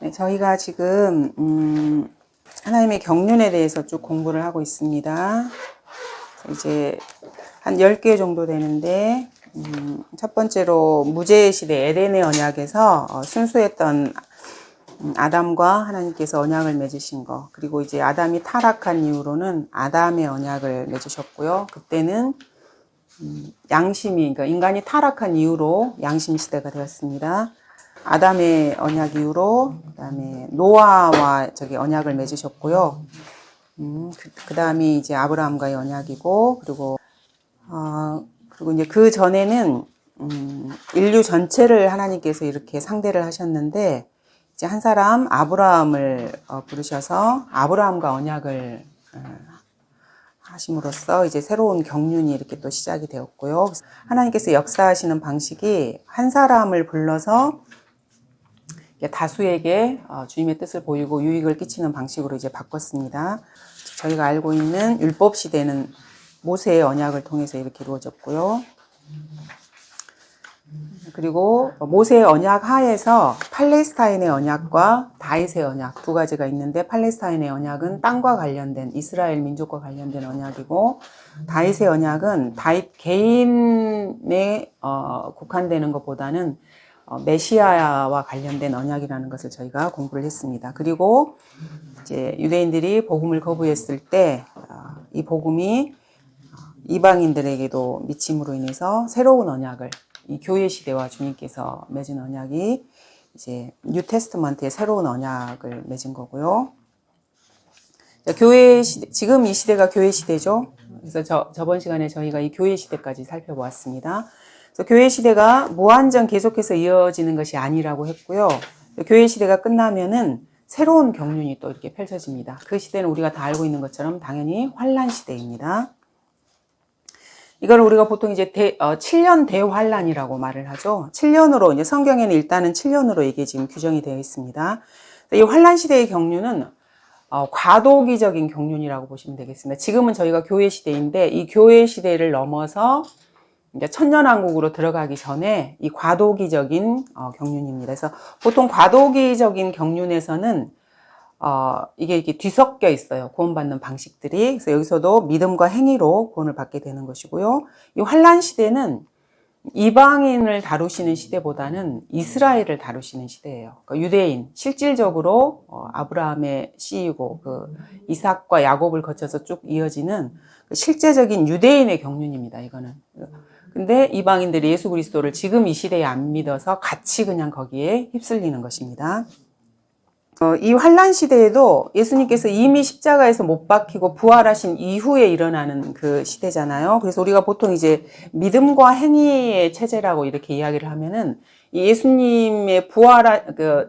네, 저희가 지금 하나님의 경륜에 대해서 쭉 공부를 하고 있습니다. 이제 한 10개 정도 되는데 첫 번째로 무죄의 시대 에덴의 언약에서 순수했던 아담과 하나님께서 언약을 맺으신 거, 그리고 이제 아담이 타락한 이후로는 아담의 언약을 맺으셨고요. 그때는 양심이, 그러니까 인간이 타락한 이후로 양심 시대가 되었습니다. 아담의 언약 이후로 그다음에 노아와 언약을 맺으셨고요. 그다음이 이제 아브라함과의 언약이고, 그리고 이제 그 전에는 인류 전체를 하나님께서 이렇게 상대를 하셨는데, 이제 한 사람 아브라함을 부르셔서 아브라함과 언약을 하심으로써 이제 새로운 경륜이 이렇게 또 시작이 되었고요. 하나님께서 역사하시는 방식이 한 사람을 불러서 다수에게 주님의 뜻을 보이고 유익을 끼치는 방식으로 이제 바꿨습니다. 저희가 알고 있는 율법 시대는 모세의 언약을 통해서 이렇게 이루어졌고요. 그리고 모세의 언약 하에서 팔레스타인의 언약과 다윗의 언약 두 가지가 있는데, 팔레스타인의 언약은 땅과 관련된 이스라엘 민족과 관련된 언약이고, 다윗의 언약은 다윗 개인에 국한되는 것보다는 메시아와 관련된 언약이라는 것을 저희가 공부를 했습니다. 그리고 이제 유대인들이 복음을 거부했을 때 이 복음이 이방인들에게도 미침으로 인해서 새로운 언약을, 이 교회 시대와 주님께서 맺은 언약이 이제 뉴 테스트먼트의 새로운 언약을 맺은 거고요. 교회 시대, 지금 이 시대가 교회 시대죠. 그래서 저번 시간에 저희가 이 교회 시대까지 살펴보았습니다. 그래서 교회 시대가 무한정 계속해서 이어지는 것이 아니라고 했고요. 교회 시대가 끝나면은 새로운 경륜이 또 이렇게 펼쳐집니다. 그 시대는 우리가 다 알고 있는 것처럼 당연히 환란 시대입니다. 이걸 우리가 보통 이제 7년 대환란이라고 말을 하죠. 7년으로, 이제 성경에는 일단은 7년으로 이게 지금 규정이 되어 있습니다. 이 환란 시대의 경륜은 과도기적인 경륜이라고 보시면 되겠습니다. 지금은 저희가 교회 시대인데, 이 교회 시대를 넘어서 이제 천년왕국으로 들어가기 전에 이 과도기적인 경륜입니다. 그래서 보통 과도기적인 경륜에서는 이게 이렇게 뒤섞여 있어요. 구원받는 방식들이. 그래서 여기서도 믿음과 행위로 구원을 받게 되는 것이고요. 이 환란 시대는 이방인을 다루시는 시대보다는 이스라엘을 다루시는 시대예요. 그러니까 유대인, 실질적으로 아브라함의 씨이고 그 이삭과 야곱을 거쳐서 쭉 이어지는 실제적인 유대인의 경륜입니다. 이거는. 근데 이방인들이 예수 그리스도를 지금 이 시대에 안 믿어서 같이 그냥 거기에 휩쓸리는 것입니다. 이 환란 시대에도 예수님께서 이미 십자가에서 못 박히고 부활하신 이후에 일어나는 그 시대잖아요. 그래서 우리가 보통 이제 믿음과 행위의 체제라고 이렇게 이야기를 하면은, 이 예수님의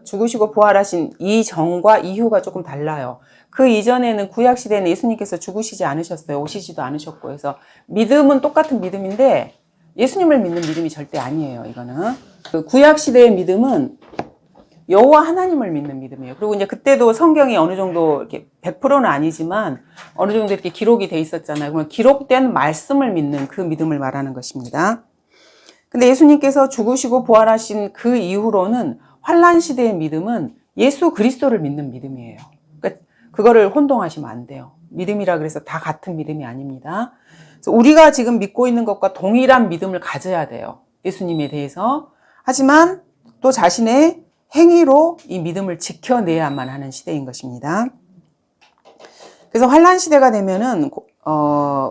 죽으시고 부활하신 이 전과 이후가 조금 달라요. 그 이전에는 구약 시대에는 예수님께서 죽으시지 않으셨어요. 오시지도 않으셨고. 그래서 믿음은 똑같은 믿음인데 예수님을 믿는 믿음이 절대 아니에요. 이거는 그 구약 시대의 믿음은 여호와 하나님을 믿는 믿음이에요. 그리고 이제 그때도 성경이 어느 정도 이렇게 100%는 아니지만 어느 정도 이렇게 기록이 돼 있었잖아요. 그러면 기록된 말씀을 믿는 그 믿음을 말하는 것입니다. 근데 예수님께서 죽으시고 부활하신 그 이후로는 환란 시대의 믿음은 예수 그리스도를 믿는 믿음이에요. 그러니까 그거를 혼동하시면 안 돼요. 믿음이라 그래서 다 같은 믿음이 아닙니다. 그래서 우리가 지금 믿고 있는 것과 동일한 믿음을 가져야 돼요. 예수님에 대해서. 하지만 또 자신의 행위로 이 믿음을 지켜내야만 하는 시대인 것입니다. 그래서 환란 시대가 되면은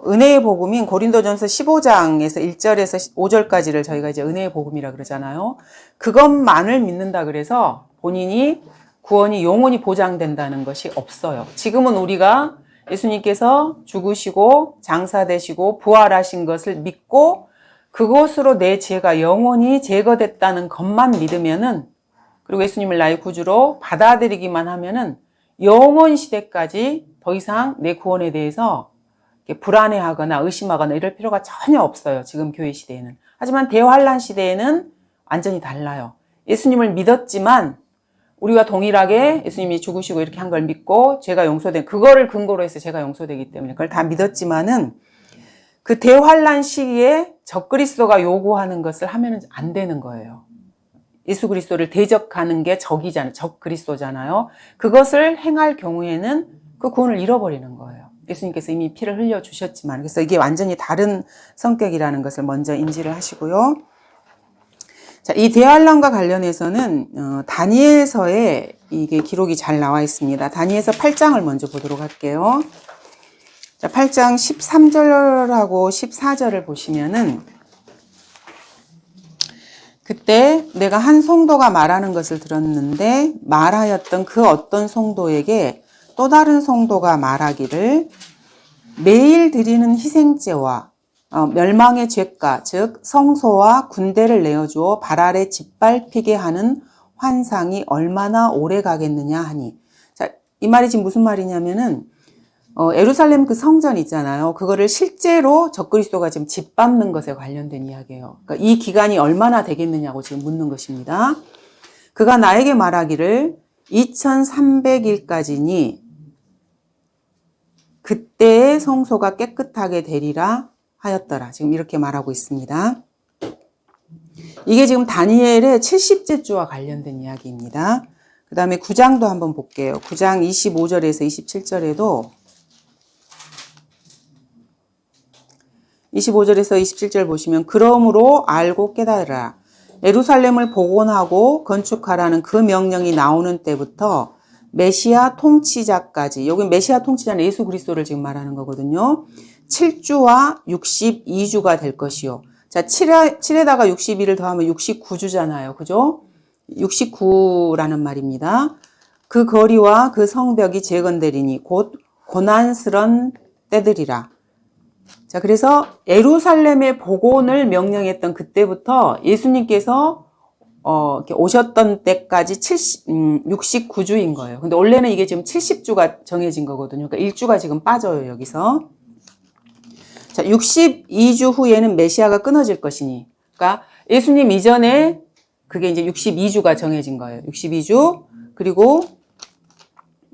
은혜의 복음인 고린도전서 15장에서 1절에서 5절까지를 저희가 이제 은혜의 복음이라 그러잖아요. 그것만을 믿는다 그래서 본인이 구원이 영원히 보장된다는 것이 없어요. 지금은 우리가 예수님께서 죽으시고 장사되시고 부활하신 것을 믿고 그것으로 내 죄가 영원히 제거됐다는 것만 믿으면은, 그리고 예수님을 나의 구주로 받아들이기만 하면은 영원 시대까지 더 이상 내 구원에 대해서 불안해하거나 의심하거나 이럴 필요가 전혀 없어요. 지금 교회 시대에는. 하지만 대환란 시대에는 완전히 달라요. 예수님을 믿었지만 우리가 동일하게 예수님이 죽으시고 이렇게 한 걸 믿고 죄가 용서된, 그거를 근거로 해서 죄가 용서되기 때문에 그걸 다 믿었지만은 그 대환란 시기에 적그리스도가 요구하는 것을 하면은 안 되는 거예요. 예수 그리스도를 대적하는 게 적이잖아요. 적 그리스도잖아요. 그것을 행할 경우에는 그 구원을 잃어버리는 거예요. 예수님께서 이미 피를 흘려주셨지만. 그래서 이게 완전히 다른 성격이라는 것을 먼저 인지를 하시고요. 자, 이 대환란과 관련해서는 다니엘서에 이게 기록이 잘 나와 있습니다. 다니엘서 8장을 먼저 보도록 할게요. 자, 8장 13절하고 14절을 보시면은 그때 내가 한 성도가 말하는 것을 들었는데 말하였던 그 어떤 성도에게 또 다른 성도가 말하기를 매일 드리는 희생제와 멸망의 죄가 즉 성소와 군대를 내어주어 발 아래 짓밟히게 하는 환상이 얼마나 오래 가겠느냐 하니. 자, 이 말이 지금 무슨 말이냐면은 예루살렘 그 성전 있잖아요. 그거를 실제로 적그리스도가 지금 짓밟는 것에 관련된 이야기예요. 그러니까 이 기간이 얼마나 되겠느냐고 지금 묻는 것입니다. 그가 나에게 말하기를 2300일까지니 그때의 성소가 깨끗하게 되리라 하였더라. 지금 이렇게 말하고 있습니다. 이게 지금 다니엘의 70째 주와 관련된 이야기입니다. 그 다음에 9장도 한번 볼게요. 9장 25절에서 27절에도 25절에서 27절 보시면 그러므로 알고 깨달으라. 예루살렘을 복원하고 건축하라는 그 명령이 나오는 때부터 메시아 통치자까지, 여기 메시아 통치자는 예수 그리스도를 지금 말하는 거거든요. 7주와 62주가 될 것이요. 자, 7에다가 62를 더하면 69주잖아요. 그죠? 69라는 말입니다. 그 거리와 그 성벽이 재건되리니 곧 고난스런 때들이라. 자, 그래서 예루살렘의 복원을 명령했던 그때부터 예수님께서 이렇게 오셨던 때까지 69주인 거예요. 근데 원래는 이게 지금 70주가 정해진 거거든요. 그러니까 1주가 지금 빠져요, 여기서. 자, 62주 후에는 메시아가 끊어질 것이니. 그러니까 예수님 이전에 그게 이제 62주가 정해진 거예요. 62주. 그리고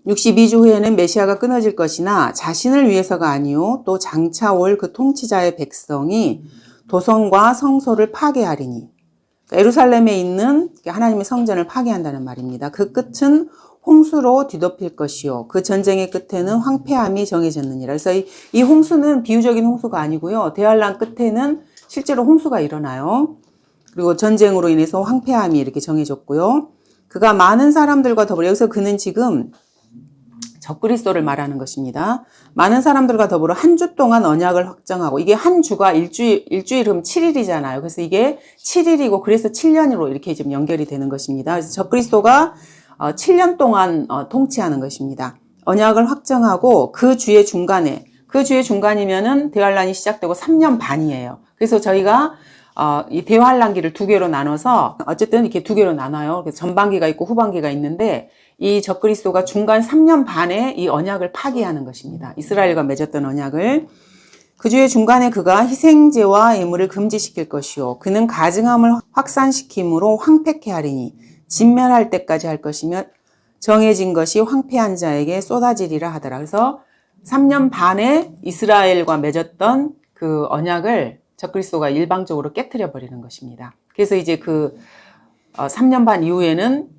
62주 후에는 메시아가 끊어질 것이나 자신을 위해서가 아니요 또 장차 올 그 통치자의 백성이 도성과 성소를 파괴하리니. 그러니까 예루살렘에 있는 하나님의 성전을 파괴한다는 말입니다. 그 끝은 홍수로 뒤덮일 것이요 그 전쟁의 끝에는 황폐함이 정해졌느니라. 그래서 이 홍수는 비유적인 홍수가 아니고요. 대환란 끝에는 실제로 홍수가 일어나요. 그리고 전쟁으로 인해서 황폐함이 이렇게 정해졌고요. 그가 많은 사람들과 더불어, 여기서 그는 지금 적그리스도를 말하는 것입니다. 많은 사람들과 더불어 한 주 동안 언약을 확정하고, 이게 한 주가 일주일이면 7일이잖아요. 그래서 이게 7일이고 그래서 7년으로 이렇게 지금 연결이 되는 것입니다. 그래서 적그리스도가 7년 동안 통치하는 것입니다. 언약을 확정하고 그 주의 중간이면은 대환란이 시작되고 3년 반이에요. 그래서 저희가 이 대환란기를 두 개로 나눠서 어쨌든 이렇게 두 개로 나눠요. 그래서 전반기가 있고 후반기가 있는데 이 적그리스도가 중간 3년 반에 이 언약을 파기하는 것입니다. 이스라엘과 맺었던 언약을. 그 주의 중간에 그가 희생제와 예물을 금지시킬 것이요 그는 가증함을 확산시킴으로 황폐케 하리니 진멸할 때까지 할 것이며 정해진 것이 황폐한 자에게 쏟아지리라 하더라. 그래서 3년 반에 이스라엘과 맺었던 그 언약을 적그리스도가 일방적으로 깨트려 버리는 것입니다. 그래서 이제 그 3년 반 이후에는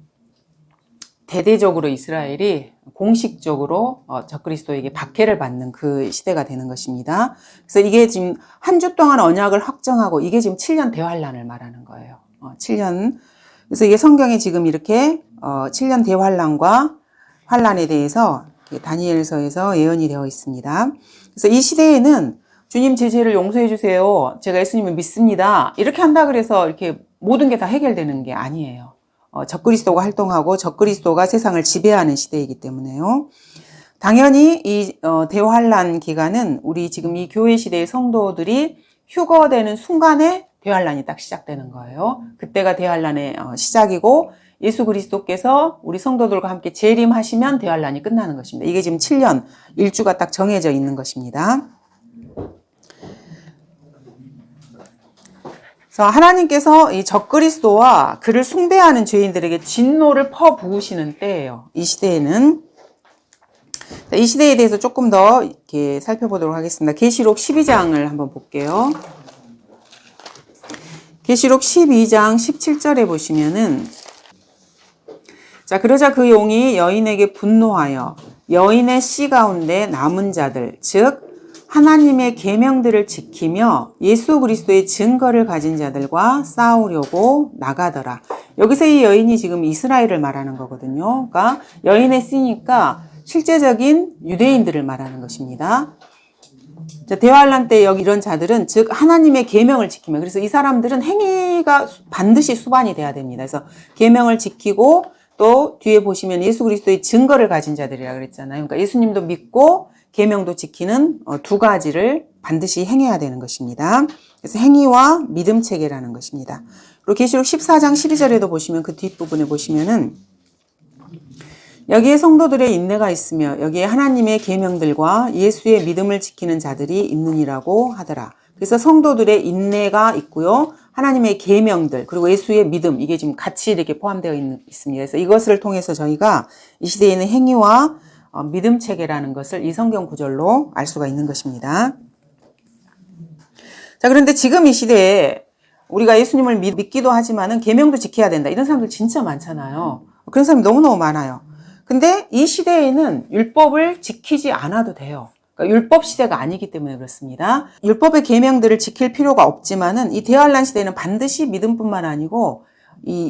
대대적으로 이스라엘이 공식적으로 적그리스도에게 박해를 받는 그 시대가 되는 것입니다. 그래서 이게 지금 한 주 동안 언약을 확정하고 이게 지금 7년 대환란을 말하는 거예요. 7년. 그래서 이게 성경에 지금 이렇게 7년 대환란과 환란에 대해서 다니엘서에서 예언이 되어 있습니다. 그래서 이 시대에는 주님 제 죄를 용서해 주세요. 제가 예수님을 믿습니다. 이렇게 한다 그래서 이렇게 모든 게 다 해결되는 게 아니에요. 적그리스도가 활동하고 적그리스도가 세상을 지배하는 시대이기 때문에요. 당연히 이 대환란 기간은 우리 지금 이 교회 시대의 성도들이 휴거되는 순간에 대환란이 딱 시작되는 거예요. 그때가 대환란의 시작이고 예수 그리스도께서 우리 성도들과 함께 재림하시면 대환란이 끝나는 것입니다. 이게 지금 7년 일주가 딱 정해져 있는 것입니다. 그래서 하나님께서 이 적그리스도와 그를 숭배하는 죄인들에게 진노를 퍼부으시는 때예요. 이 시대에는. 이 시대에 대해서 조금 더 이렇게 살펴보도록 하겠습니다. 계시록 12장을 한번 볼게요. 계시록 12장 17절에 보시면은 자, 그러자 그 용이 여인에게 분노하여 여인의 씨 가운데 남은 자들, 즉 하나님의 계명들을 지키며 예수 그리스도의 증거를 가진 자들과 싸우려고 나가더라. 여기서 이 여인이 지금 이스라엘을 말하는 거거든요. 그러니까 여인의 씨니까 실제적인 유대인들을 말하는 것입니다. 자, 대환란 때 여기 이런 자들은 즉 하나님의 계명을 지키며, 그래서 이 사람들은 행위가 반드시 수반이 돼야 됩니다. 그래서 계명을 지키고 또 뒤에 보시면 예수 그리스도의 증거를 가진 자들이라 그랬잖아요. 그러니까 예수님도 믿고 계명도 지키는 두 가지를 반드시 행해야 되는 것입니다. 그래서 행위와 믿음 체계라는 것입니다. 그리고 계시록 14장 12절에도 보시면 그 뒷부분에 보시면은 여기에 성도들의 인내가 있으며 여기에 하나님의 계명들과 예수의 믿음을 지키는 자들이 있느니라고 하더라. 그래서 성도들의 인내가 있고요. 하나님의 계명들 그리고 예수의 믿음, 이게 지금 같이 이렇게 포함되어 있습니다. 그래서 이것을 통해서 저희가 이 시대에 있는 행위와 믿음 체계라는 것을 이 성경 구절로 알 수가 있는 것입니다. 자, 그런데 지금 이 시대에 우리가 예수님을 믿기도 하지만은 계명도 지켜야 된다, 이런 사람들 진짜 많잖아요. 그런 사람이 너무너무 많아요. 근데 이 시대에는 율법을 지키지 않아도 돼요. 그러니까 율법 시대가 아니기 때문에 그렇습니다. 율법의 계명들을 지킬 필요가 없지만은 이 대환란 시대에는 반드시 믿음뿐만 아니고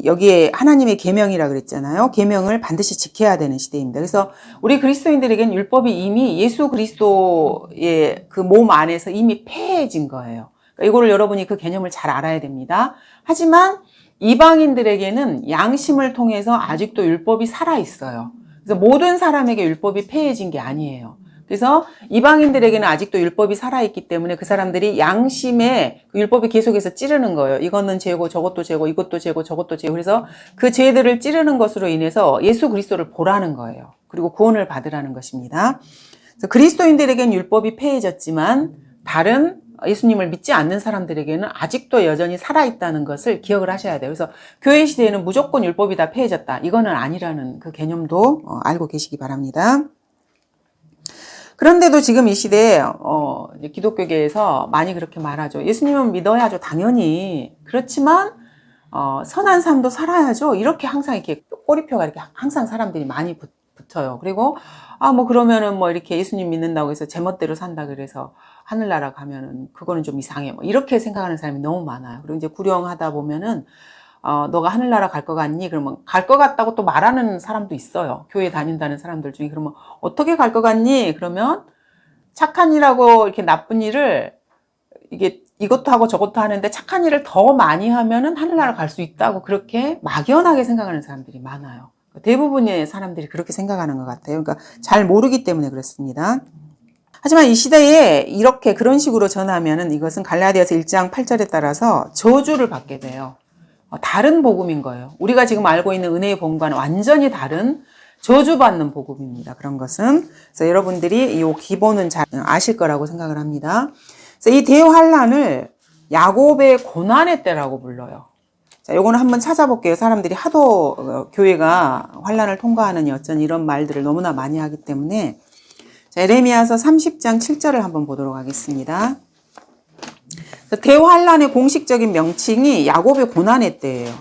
여기에 하나님의 계명이라 그랬잖아요. 계명을 반드시 지켜야 되는 시대입니다. 그래서 우리 그리스도인들에게는 율법이 이미 예수 그리스도의 그 몸 안에서 이미 폐해진 거예요. 그러니까 이거를 여러분이 그 개념을 잘 알아야 됩니다. 하지만 이방인들에게는 양심을 통해서 아직도 율법이 살아 있어요. 그래서 모든 사람에게 율법이 폐해진 게 아니에요. 그래서 이방인들에게는 아직도 율법이 살아있기 때문에 그 사람들이 양심에 그 율법이 계속해서 찌르는 거예요. 이거는 죄고 저것도 죄고 이것도 죄고 저것도 죄고. 그래서 그 죄들을 찌르는 것으로 인해서 예수 그리스도를 보라는 거예요. 그리고 구원을 받으라는 것입니다. 그래서 그리스도인들에게는 율법이 폐해졌지만 다른 예수님을 믿지 않는 사람들에게는 아직도 여전히 살아있다는 것을 기억을 하셔야 돼요. 그래서 교회 시대에는 무조건 율법이 다 폐해졌다, 이거는 아니라는 그 개념도 알고 계시기 바랍니다. 그런데도 지금 이 시대에 기독교계에서 많이 그렇게 말하죠. 예수님은 믿어야죠, 당연히. 그렇지만 선한 삶도 살아야죠. 이렇게 항상 이렇게 꼬리표가 이렇게 항상 사람들이 많이 붙어요. 그리고 그러면은 이렇게 예수님 믿는다고 해서 제멋대로 산다 그래서 하늘나라 가면은 그거는 좀 이상해. 이렇게 생각하는 사람이 너무 많아요. 그리고 이제 구령하다 보면은 너가 하늘나라 갈 것 같니? 그러면 갈 것 같다고 또 말하는 사람도 있어요. 교회 다닌다는 사람들 중에. 그러면 어떻게 갈 것 같니? 그러면 착한 일하고 이렇게 나쁜 일을 이것도 하고 저것도 하는데 착한 일을 더 많이 하면은 하늘나라 갈 수 있다고 그렇게 막연하게 생각하는 사람들이 많아요. 대부분의 사람들이 그렇게 생각하는 것 같아요. 그러니까 잘 모르기 때문에 그렇습니다. 하지만 이 시대에 이렇게 그런 식으로 전하면은 이것은 갈라디아서 1장 8절에 따라서 저주를 받게 돼요. 다른 복음인 거예요. 우리가 지금 알고 있는 은혜의 복음과는 완전히 다른 저주받는 복음입니다. 그런 것은. 그래서 여러분들이 이 기본은 잘 아실 거라고 생각을 합니다. 그래서 이 대환란을 야곱의 고난의 때라고 불러요. 자, 요거는 한번 찾아볼게요. 사람들이 하도 교회가 환란을 통과하느니 어쩐 이런 말들을 너무나 많이 하기 때문에. 자, 에레미야서 30장 7절을 한번 보도록 하겠습니다. 대환란의 공식적인 명칭이 야곱의 고난의 때예요.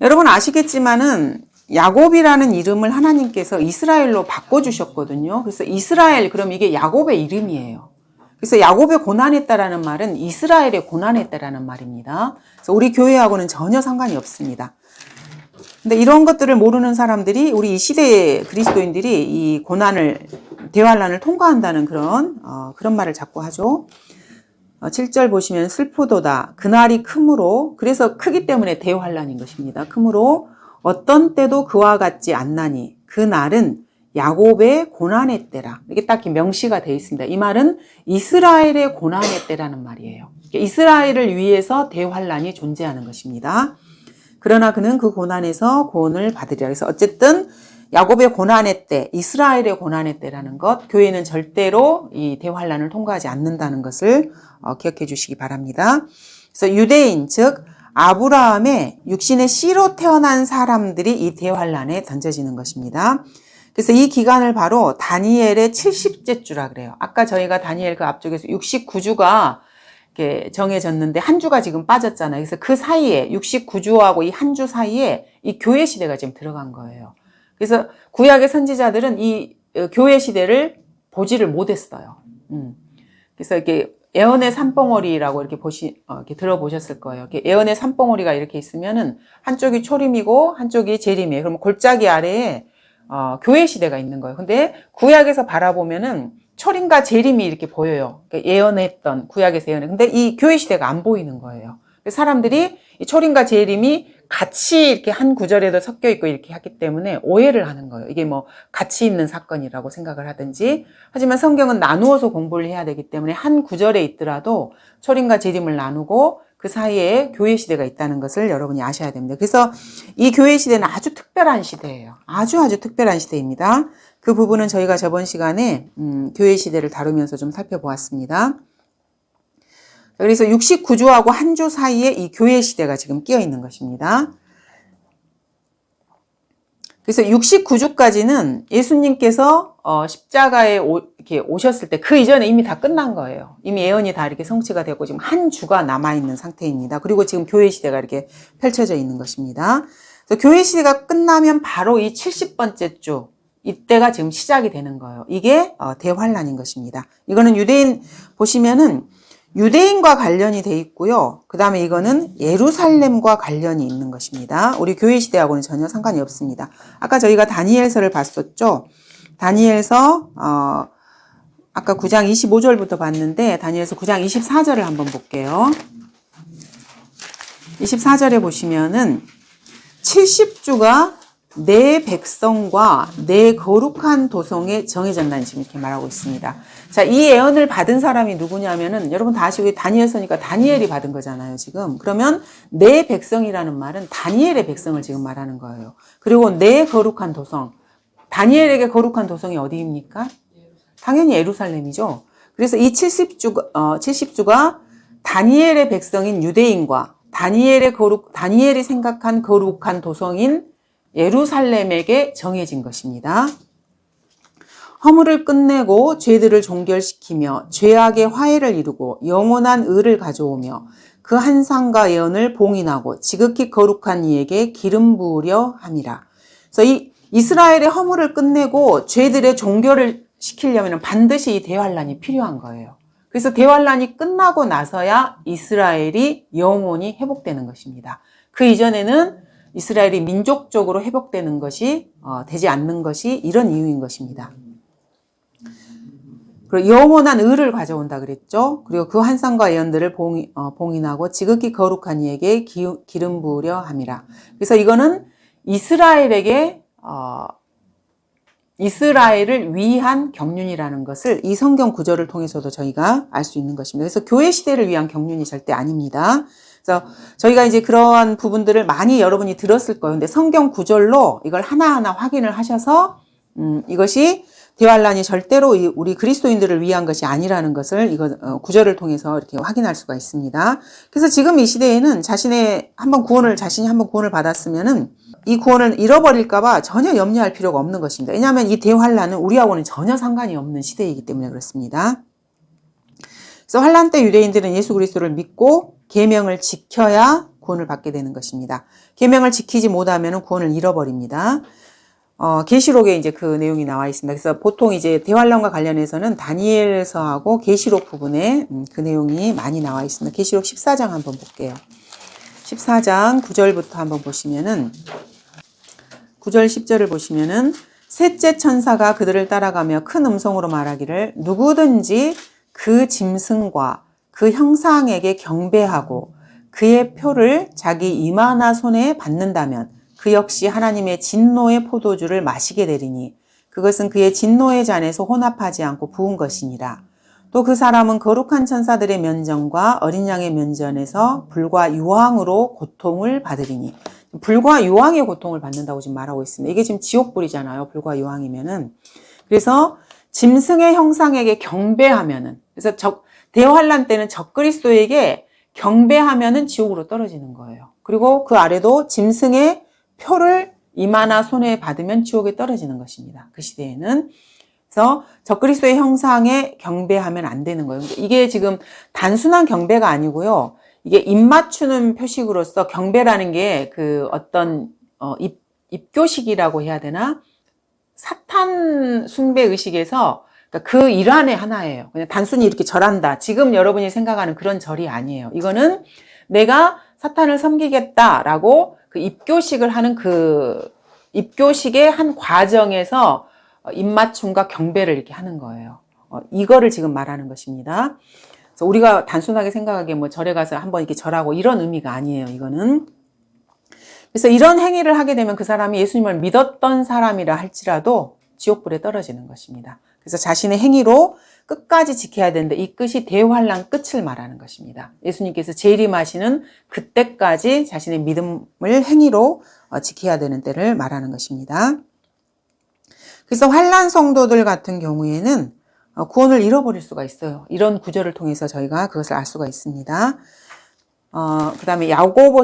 여러분 아시겠지만은 야곱이라는 이름을 하나님께서 이스라엘로 바꿔주셨거든요. 그래서 이스라엘, 그럼 이게 야곱의 이름이에요. 그래서 야곱의 고난했다라는 말은 이스라엘의 고난했다라는 말입니다. 그래서 우리 교회하고는 전혀 상관이 없습니다. 근데 이런 것들을 모르는 사람들이 우리 이 시대의 그리스도인들이 이 고난을, 대환란을 통과한다는 그런 말을 자꾸 하죠. 7절 보시면 슬프도다. 그날이 크므로, 그래서 크기 때문에 대환란인 것입니다. 크므로 어떤 때도 그와 같지 않나니 그날은 야곱의 고난의 때라. 이게 딱 명시가 되어 있습니다. 이 말은 이스라엘의 고난의 때라는 말이에요. 이스라엘을 위해서 대환란이 존재하는 것입니다. 그러나 그는 그 고난에서 구원을 받으리라. 그래서 어쨌든 야곱의 고난의 때, 이스라엘의 고난의 때라는 것, 교회는 절대로 이 대환란을 통과하지 않는다는 것을 기억해 주시기 바랍니다. 그래서 유대인, 즉 아브라함의 육신의 씨로 태어난 사람들이 이 대환란에 던져지는 것입니다. 그래서 이 기간을 바로 다니엘의 70째 주라 그래요. 아까 저희가 다니엘 그 앞쪽에서 69주가 이렇게 정해졌는데 한 주가 지금 빠졌잖아요. 그래서 그 사이에 69주하고 이 한 주 사이에 이 교회 시대가 지금 들어간 거예요. 그래서 구약의 선지자들은 이 교회 시대를 보지를 못했어요. 그래서 이렇게 예언의 산봉오리라고 이렇게 이렇게 들어보셨을 거예요. 이렇게 예언의 산봉오리가 이렇게 있으면은 한쪽이 초림이고 한쪽이 재림이에요. 그러면 골짜기 아래에 교회 시대가 있는 거예요. 근데 구약에서 바라보면은 초림과 재림이 이렇게 보여요. 그러니까 예언했던 구약에서 예언해. 근데 이 교회 시대가 안 보이는 거예요. 그래서 사람들이 이 초림과 재림이 같이 이렇게 한 구절에도 섞여 있고 이렇게 하기 때문에 오해를 하는 거예요. 이게 뭐 같이 있는 사건이라고 생각을 하든지. 하지만 성경은 나누어서 공부를 해야 되기 때문에 한 구절에 있더라도 초림과 재림을 나누고 그 사이에 교회 시대가 있다는 것을 여러분이 아셔야 됩니다. 그래서 이 교회 시대는 아주 특별한 시대예요. 아주 특별한 시대입니다. 그 부분은 저희가 저번 시간에 교회 시대를 다루면서 좀 살펴보았습니다. 그래서 69주하고 한 주 사이에 이 교회 시대가 지금 끼어 있는 것입니다. 그래서 69주까지는 예수님께서 십자가에 이렇게 오셨을 때 그 이전에 이미 다 끝난 거예요. 이미 예언이 다 이렇게 성취가 되고 지금 한 주가 남아있는 상태입니다. 그리고 지금 교회 시대가 이렇게 펼쳐져 있는 것입니다. 그래서 교회 시대가 끝나면 바로 이 70번째 주, 이때가 지금 시작이 되는 거예요. 이게 대환란인 것입니다. 이거는 유대인 보시면은 유대인과 관련이 돼 있고요. 그 다음에 이거는 예루살렘과 관련이 있는 것입니다. 우리 교회 시대하고는 전혀 상관이 없습니다. 아까 저희가 다니엘서를 봤었죠. 다니엘서 아까 9장 25절부터 봤는데 다니엘서 9장 24절을 한번 볼게요. 24절에 보시면은 70주가 내 백성과 내 거룩한 도성에 정해졌다는 지금 이렇게 말하고 있습니다. 자, 이 예언을 받은 사람이 누구냐면은 여러분 다 아시고 다니엘서니까 다니엘이 받은 거잖아요, 지금. 그러면 내 백성이라는 말은 다니엘의 백성을 지금 말하는 거예요. 그리고 내 거룩한 도성. 다니엘에게 거룩한 도성이 어디입니까? 당연히 예루살렘이죠. 그래서 이 70주가 다니엘의 백성인 유대인과 다니엘이 생각한 거룩한 도성인 예루살렘에게 정해진 것입니다. 허물을 끝내고 죄들을 종결시키며 죄악의 화해를 이루고 영원한 의를 가져오며 그 한상과 예언을 봉인하고 지극히 거룩한 이에게 기름 부으려 함이라. 그래서 이 이스라엘의 허물을 끝내고 죄들의 종결을 시키려면 반드시 이 대환란이 필요한 거예요. 그래서 대환란이 끝나고 나서야 이스라엘이 영원히 회복되는 것입니다. 그 이전에는 이스라엘이 민족적으로 회복되는 것이 되지 않는 것이 이런 이유인 것입니다. 그리고 영원한 의를 가져온다 그랬죠. 그리고 그 환상과 예언들을 봉인하고 지극히 거룩한 이에게 기름 부으려 함이라. 그래서 이거는 이스라엘을 위한 경륜이라는 것을 이 성경 구절을 통해서도 저희가 알 수 있는 것입니다. 그래서 교회 시대를 위한 경륜이 절대 아닙니다. 그래서 저희가 이제 그러한 부분들을 많이 여러분이 들었을 거예요. 근데 성경 구절로 이걸 하나하나 확인을 하셔서 이것이 대환란이 절대로 우리 그리스도인들을 위한 것이 아니라는 것을 이거 구절을 통해서 이렇게 확인할 수가 있습니다. 그래서 지금 이 시대에는 자신이 한번 구원을 받았으면은 이 구원을 잃어버릴까봐 전혀 염려할 필요가 없는 것입니다. 왜냐하면 이 대환란은 우리하고는 전혀 상관이 없는 시대이기 때문에 그렇습니다. 그래서 환란 때 유대인들은 예수 그리스도를 믿고 계명을 지켜야 구원을 받게 되는 것입니다. 계명을 지키지 못하면 구원을 잃어버립니다. 계시록에 이제 그 내용이 나와 있습니다. 그래서 보통 이제 대환란과 관련해서는 다니엘서하고 계시록 부분에 그 내용이 많이 나와 있습니다. 계시록 14장 한번 볼게요. 14장 9절부터 한번 보시면은 9절 10절을 보시면은 셋째 천사가 그들을 따라가며 큰 음성으로 말하기를 누구든지 그 짐승과 그 형상에게 경배하고 그의 표를 자기 이마나 손에 받는다면 그 역시 하나님의 진노의 포도주를 마시게 되리니 그것은 그의 진노의 잔에서 혼합하지 않고 부은 것이니라. 또 그 사람은 거룩한 천사들의 면전과 어린 양의 면전에서 불과 유황으로 고통을 받으리니 불과 유황의 고통을 받는다고 지금 말하고 있습니다. 이게 지금 지옥불이잖아요. 불과 유황이면은. 그래서 짐승의 형상에게 경배하면은 그래서 대환란 때는 적그리스도에게 경배하면은 지옥으로 떨어지는 거예요. 그리고 그 아래도 짐승의 표를 이마나 손에 받으면 지옥에 떨어지는 것입니다. 그 시대에는. 그래서 적그리스도의 형상에 경배하면 안 되는 거예요. 이게 지금 단순한 경배가 아니고요. 이게 입맞추는 표식으로서 경배라는 게 그 어떤 입교식이라고 해야 되나? 사탄 숭배 의식에서 그러니까 그 일환의 하나예요. 그냥 단순히 이렇게 절한다. 지금 여러분이 생각하는 그런 절이 아니에요. 이거는 내가 사탄을 섬기겠다라고 그 입교식을 하는 그 입교식의 한 과정에서 입맞춤과 경배를 이렇게 하는 거예요. 이거를 지금 말하는 것입니다. 그래서 우리가 단순하게 생각하기에 뭐 절에 가서 한번 이렇게 절하고 이런 의미가 아니에요. 이거는. 그래서 이런 행위를 하게 되면 그 사람이 예수님을 믿었던 사람이라 할지라도 지옥불에 떨어지는 것입니다. 그래서 자신의 행위로 끝까지 지켜야 되는데 이 끝이 대환란 끝을 말하는 것입니다. 예수님께서 재림하시는 그때까지 자신의 믿음을 행위로 지켜야 되는 때를 말하는 것입니다. 그래서 환란 성도들 같은 경우에는 구원을 잃어버릴 수가 있어요. 이런 구절을 통해서 저희가 그것을 알 수가 있습니다. 그 다음에 야고보